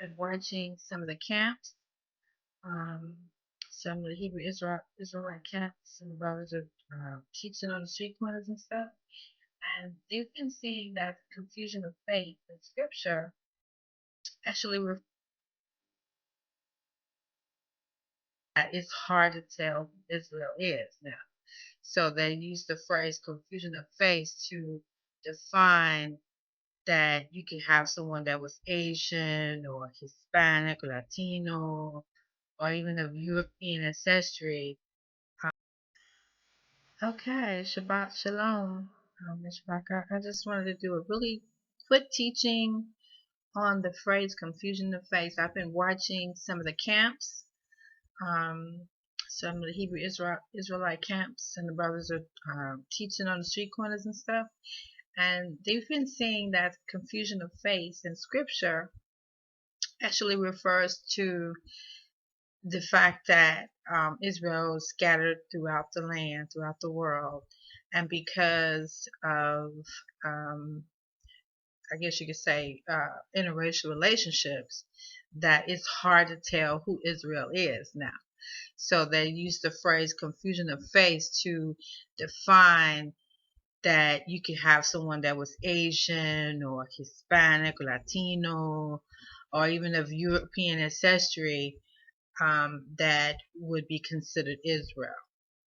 been watching some of the camps, um, some of the Israelite camps, and the brothers are teaching on the street corners and stuff. And you can see that confusion of faith in scripture actually it's hard to tell who Israel is now. So they use the phrase confusion of faith to define that you can have someone that was Asian or Hispanic or Latino or even of European ancestry. Okay, Shabbat Shalom. Ms. Barker, I just wanted to do a really quick teaching on the phrase confusion of faith. I've been watching some of the camps, um, some of the Israelite camps, and the brothers are teaching on the street corners and stuff. And they've been saying that confusion of faith in scripture actually refers to the fact that Israel is scattered throughout the land, throughout the world, and because of, um, I guess you could say, interracial relationships, that it's hard to tell who Israel is now. So they use the phrase confusion of faith to define that you could have someone that was Asian or Hispanic or Latino or even of European ancestry that would be considered Israel.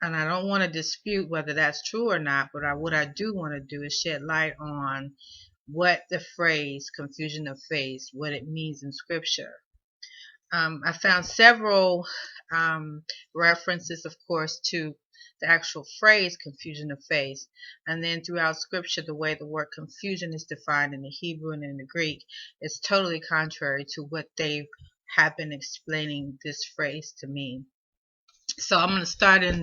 And I don't want to dispute whether that's true or not, but what I do want to do is shed light on what the phrase confusion of faith, what it means in scripture. I found several references, of course, to the actual phrase confusion of faith. And then throughout scripture, the way the word confusion is defined in the Hebrew and in the Greek is totally contrary to what they have been explaining this phrase to mean. So I'm going to start in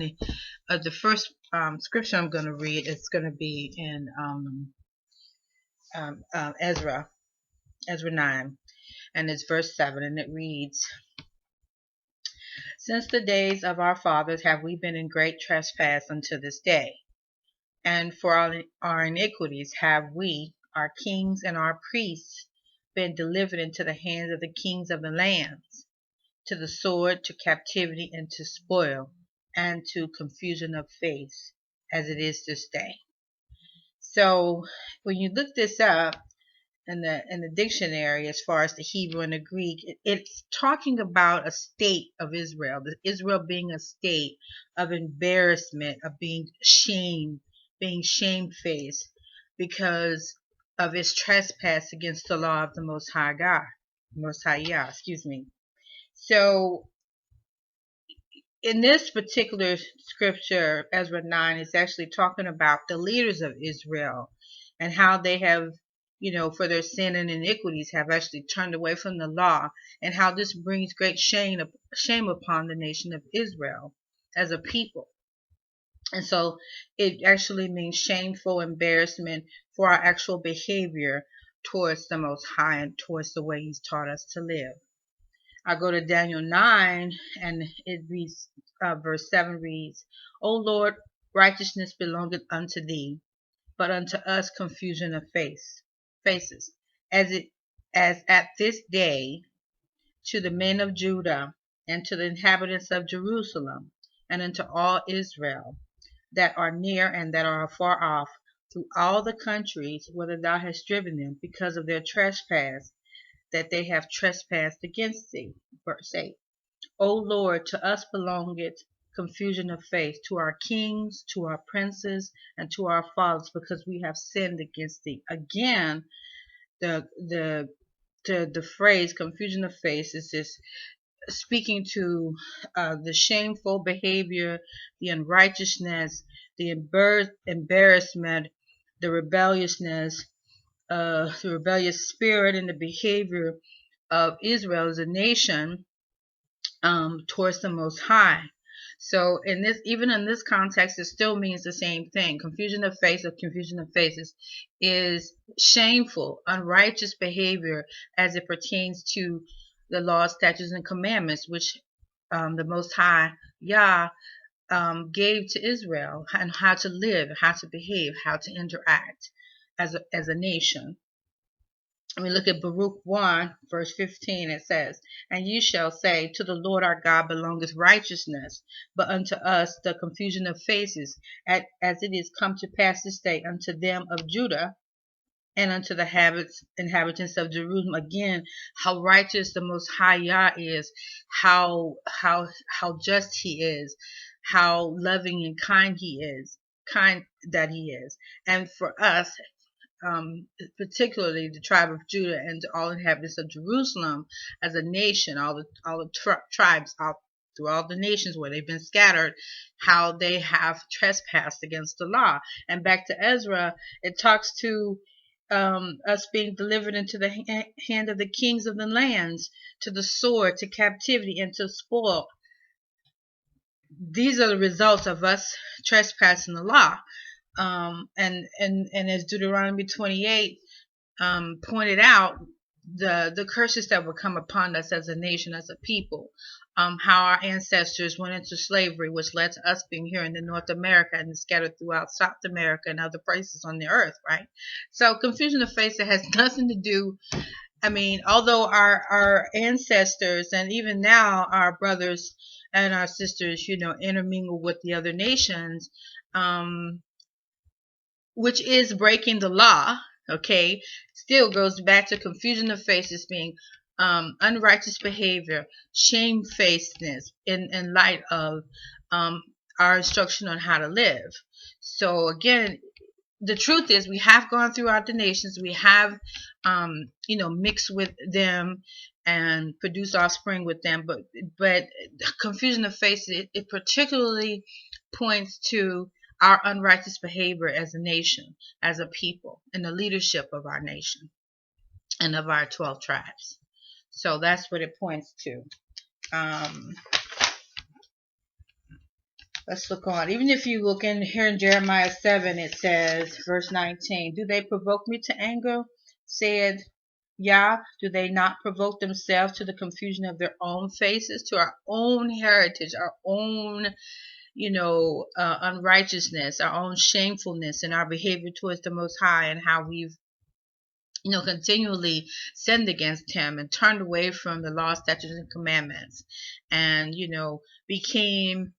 the first scripture I'm going to read. It's going to be in Ezra 9, and it's verse 7, and it reads, Since the days of our fathers have we been in great trespass unto this day, and for our iniquities have we, our kings and our priests, been delivered into the hands of the kings of the lands, to the sword, to captivity, and to spoil, and to confusion of faith, as it is this day. So when you look this up in the dictionary, as far as the Hebrew and the Greek, it's talking about a state of Israel, Israel being a state of embarrassment, of being shamefaced because of its trespass against the law of the Most High God, Most High Yah, excuse me. So in this particular scripture, Ezra 9 is actually talking about the leaders of Israel and how they have, for their sin and iniquities, have actually turned away from the law, and how this brings great shame upon the nation of Israel as a people. And so it actually means shameful embarrassment for our actual behavior towards the Most High and towards the way He's taught us to live. I go to Daniel 9, and it reads, verse 7 reads, O Lord, righteousness belongeth unto thee, but unto us confusion of faces, as at this day to the men of Judah, and to the inhabitants of Jerusalem, and unto all Israel that are near and that are afar off, through all the countries whither thou hast driven them, because of their trespass that they have trespassed against thee. Verse 8. O Lord, to us belongeth confusion of faith, to our kings, to our princes, and to our fathers, because we have sinned against thee. Again, the phrase confusion of faith is this speaking to the shameful behavior, the unrighteousness, the embarrassment, the rebelliousness, the rebellious spirit, and the behavior of Israel as a nation towards the Most High. So even in this context, it still means the same thing. Confusion of faith or confusion of faces is shameful, unrighteous behavior as it pertains to the law, statutes, and commandments, which the Most High Yah gave to Israel, and how to live, how to behave, how to interact as a nation. We look at Baruch 1, verse 15. It says, "And you shall say, to the Lord our God belongeth righteousness, but unto us the confusion of faces, as it is come to pass this day unto them of Judah, and unto the inhabitants of Jerusalem." Again, how righteous the Most High Yah is, how just He is, how loving and kind He is, kind that He is. And for us, particularly the tribe of Judah and all inhabitants of Jerusalem as a nation, all the tribes out through all the nations where they've been scattered, how they have trespassed against the law. And back to Ezra, it talks to us being delivered into the hand of the kings of the lands, to the sword, to captivity, and to spoil. These are the results of us trespassing the law. And as Deuteronomy 28 pointed out, the curses that would come upon us as a nation, as a people, how our ancestors went into slavery, which led to us being here in the North America and scattered throughout South America and other places on the earth, right? So confusion of faith that has nothing to do. I mean, although our ancestors and even now our brothers and our sisters, intermingle with the other nations, which is breaking the law, okay, still goes back to confusion of faces being unrighteous behavior, shamefacedness in light of our instruction on how to live. So again, the truth is we have gone throughout the nations. We have, mixed with them and produced offspring with them. But confusion of faces, it particularly points to our unrighteous behavior as a nation, as a people, and the leadership of our nation and of our 12 tribes. So that's what it points to. Let's look on. Even if you look in here in Jeremiah 7, it says, verse 19, "Do they provoke me to anger? Said Yah, do they not provoke themselves to the confusion of their own faces, to our own heritage, our own, unrighteousness, our own shamefulness in our behavior towards the Most High, and how we've, continually sinned against Him and turned away from the law, statutes, and commandments, and, became,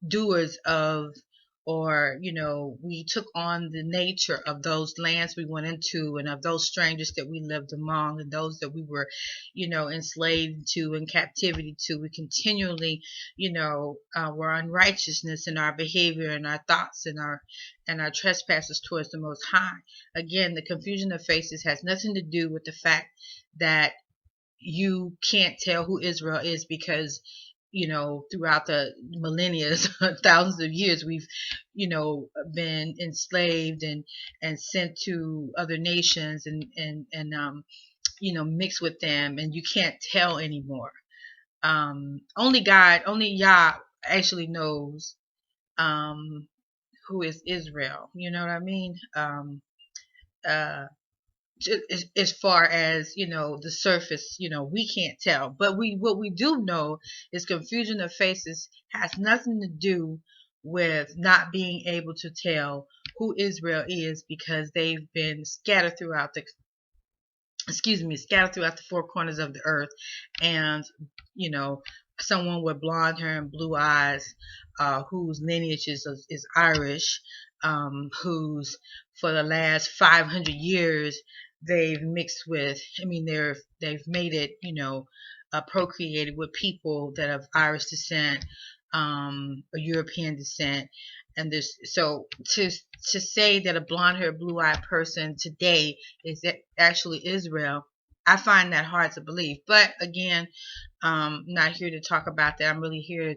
doers of, or we took on the nature of those lands we went into, and of those strangers that we lived among, and those that we were enslaved to, in captivity to. We continually were unrighteousness in our behavior and our thoughts and our trespasses towards the Most High. Again, the confusion of faces has nothing to do with the fact that you can't tell who Israel is, because throughout the millennia, thousands of years, we've, been enslaved and sent to other nations and mixed with them, and you can't tell anymore. Only God, only Yah actually knows who is Israel. You know what I mean? Uh, as far as the surface, we can't tell, but what we do know is confusion of faces has nothing to do with not being able to tell who Israel is, because they've been scattered throughout the four corners of the earth. And someone with blonde hair and blue eyes, whose lineage is Irish, who's for the last 500 years they've mixed with, they've made it, procreated with people that have Irish descent, or European descent. And this, so to say that a blonde haired, blue eyed person today is actually Israel, I find that hard to believe. But again, I'm not here to talk about that. I'm really here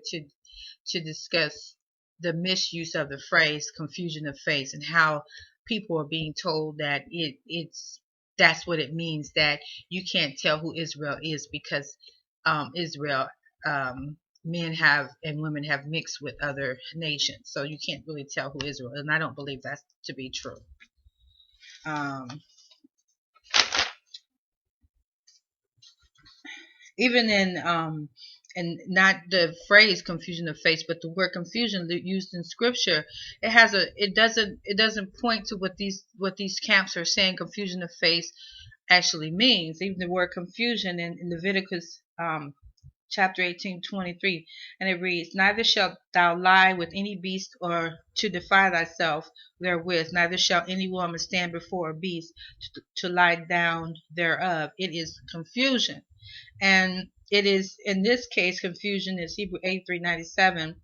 to discuss the misuse of the phrase confusion of face, and how people are being told that that's what it means, that you can't tell who Israel is, because Israel, men have and women have mixed with other nations, so you can't really tell who Israel is. And I don't believe that to be true. Even in and not the phrase confusion of face, but the word confusion used in scripture. It doesn't point to what these camps are saying confusion of face actually means. Even the word confusion in Leviticus chapter 18:23, and it reads, "Neither shalt thou lie with any beast, or to defile thyself therewith, neither shall any woman stand before a beast to lie down thereof." It is confusion. And it is, in this case, confusion is Hebrew 83:97,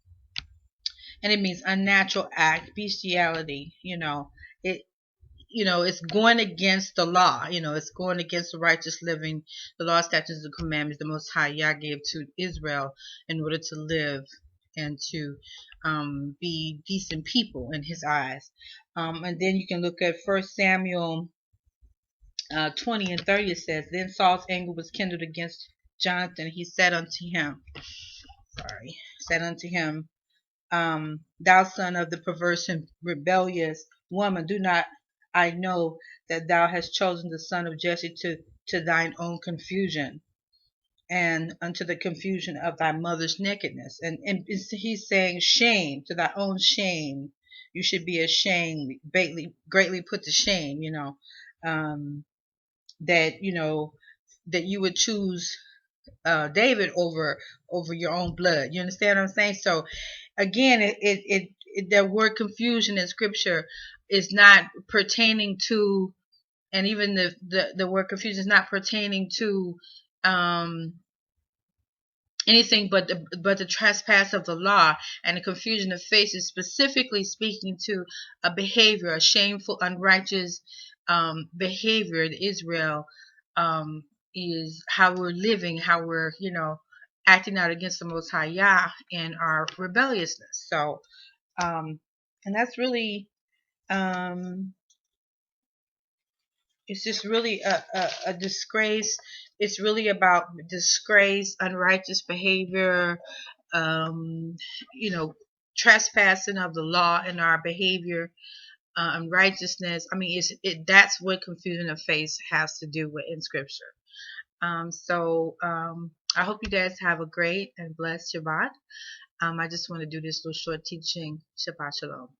and it means unnatural act, bestiality. It it's going against the law. It's going against the righteous living, the law, statutes, and commandments the Most High Yah gave to Israel in order to live and to be decent people in His eyes. And then you can look at 1 Samuel 20:30. It says, "Then Saul's anger was kindled against Jonathan. He said unto him, Thou son of the perverse and rebellious woman, do not I know that thou hast chosen the son of Jesse to thine own confusion, and unto the confusion of thy mother's nakedness?" And he's saying, shame, to thy own shame. You should be ashamed, greatly put to shame, that that you would choose David over your own blood. You understand what I'm saying? So again, the word confusion in scripture is not pertaining to, and even the word confusion is not pertaining to um, anything but the trespass of the law. And the confusion of face is specifically speaking to a behavior, a shameful, unrighteous behavior that Israel is how we're living, how we're acting out against the Most High Yah and our rebelliousness. So and that's really it's just really a disgrace. It's really about disgrace, unrighteous behavior, um, you know, trespassing of the law in our behavior, unrighteousness. I mean, that's what confusion of faith has to do with in Scripture. I hope you guys have a great and blessed Shabbat. I just want to do this little short teaching. Shabbat Shalom.